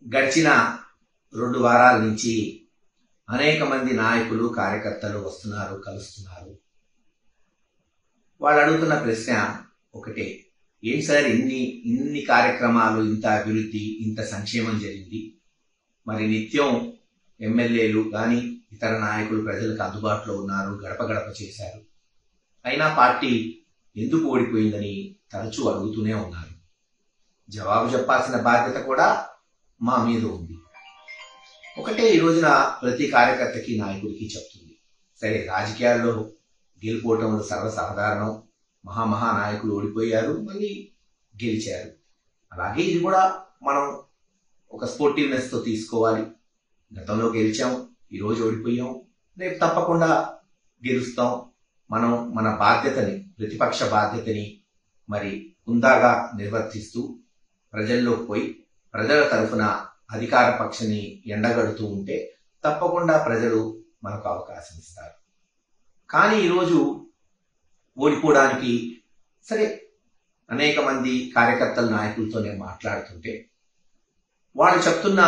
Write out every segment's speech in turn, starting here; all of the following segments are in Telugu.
గడిచిన 2 వారాల నుంచి అనేక మంది నాయకులు కార్యకర్తలు వస్తున్నారు, కలుస్తున్నారు. వాళ్ళు అడుగుతున్న ప్రశ్న ఒకటే, ఏం సార్ ఇన్ని కార్యక్రమాలు, ఇంత అభివృద్ధి, ఇంత సంక్షేమం జరిగింది, మరి నిత్యం ఎమ్మెల్యేలు కానీ ఇతర నాయకులు ప్రజలకు అందుబాటులో ఉన్నారు, గడప గడప చేశారు, అయినా పార్టీ ఎందుకు ఓడిపోయిందని తరచూ అడుగుతూనే ఉన్నారు. జవాబు చెప్పాల్సిన బాధ్యత కూడా మా మీద ఉంది. ఒకటే ఈ రోజున ప్రతి కార్యకర్తకి, నాయకుడికి చెప్తుంది, సరే రాజకీయాల్లో గెలుపోవటంలో సర్వసాధారణం, మహా నాయకులు ఓడిపోయారు, మళ్ళీ గెలిచారు. అలాగే ఇది కూడా మనం ఒక స్పోర్టివ్నెస్తో తీసుకోవాలి. గతంలో గెలిచాం, ఈరోజు ఓడిపోయాం, రేపు తప్పకుండా గెలుస్తాం. మనం మన బాధ్యతని, ప్రతిపక్ష బాధ్యతని మరి హుందాగా నిర్వర్తిస్తూ ప్రజల్లోకి పోయి ప్రజల తరఫున అధికార పక్షాన్ని ఎండగడుతూ ఉంటే తప్పకుండా ప్రజలు మనకు అవకాశం ఇస్తారు. కానీ ఈరోజు ఓడిపోవడానికి సరే అనేక మంది కార్యకర్తల నాయకులతో నేను మాట్లాడుతుంటే వాళ్ళు చెప్తున్న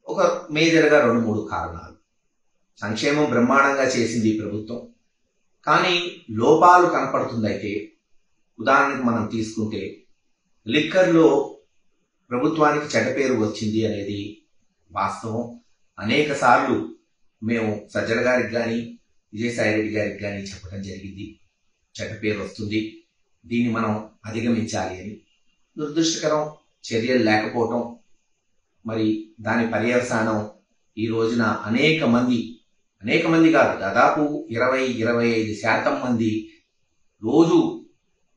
ఒక మేజర్గా 2-3 కారణాలు. సంక్షేమం బ్రహ్మాండంగా చేసింది ఈ ప్రభుత్వం, కానీ లోపాలు కనపడుతుందైతే ఉదాహరణకు మనం తీసుకుంటే లిక్కర్లో ప్రభుత్వానికి చెడ్డ పేరు వచ్చింది అనేది వాస్తవం. అనేక సార్లు మేము సజ్జల గారికి కానీ విజయసాయిరెడ్డి గారికి కానీ చెప్పడం జరిగింది, చెడ్డ పేరు వస్తుంది, దీన్ని మనం అధిగమించాలి అని. దురదృష్టకరం, చర్యలు లేకపోవటం, మరి దాని పర్యవసానం ఈ రోజున అనేక మంది కాదు, దాదాపు 20-25% మంది రోజు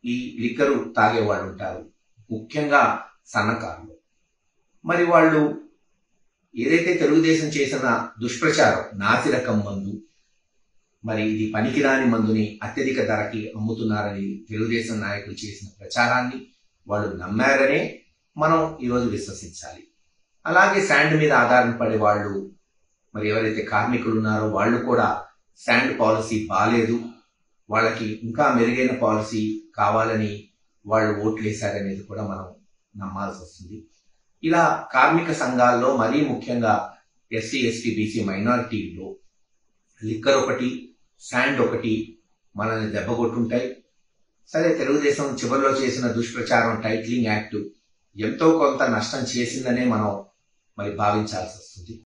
ఈ లిక్కరు తాగేవాళ్ళు ఉంటారు, ముఖ్యంగా సన్నకారులు. మరి వాళ్ళు ఏదైతే తెలుగుదేశం చేసిన దుష్ప్రచారం, నాసిరకం మందు, మరి ఇది పనికిరాని మందుని అత్యధిక ధరకి అమ్ముతున్నారని తెలుగుదేశం నాయకులు చేసిన ప్రచారాన్ని వాళ్ళు నమ్మారనే మనం ఈరోజు విశ్వసించాలి. అలాగే శాండ్ మీద ఆధారపడే వాళ్ళు, మరి ఎవరైతే కార్మికులు ఉన్నారో వాళ్ళు కూడా శాండ్ పాలసీ బాలేదు, వాళ్ళకి ఇంకా మెరుగైన పాలసీ కావాలని వాళ్ళు ఓట్లు వేశారనేది కూడా మనం నమ్మాల్సి వస్తుంది. ఇలా కార్మిక సంఘాల్లో మరీ ముఖ్యంగా ఎస్సీ, ఎస్టీ, బీసీ మైనారిటీల్లో లిక్కర్ ఒకటి, శాండ్ ఒకటి మనల్ని దెబ్బకొట్టుంటాయి. సరే తెలుగుదేశం చివరిలో చేసిన దుష్ప్రచారం, టైటిలింగ్ యాక్ట్ ఎంతో కొంత నష్టం చేసిందనే మనం మరి భావించాల్సి వస్తుంది.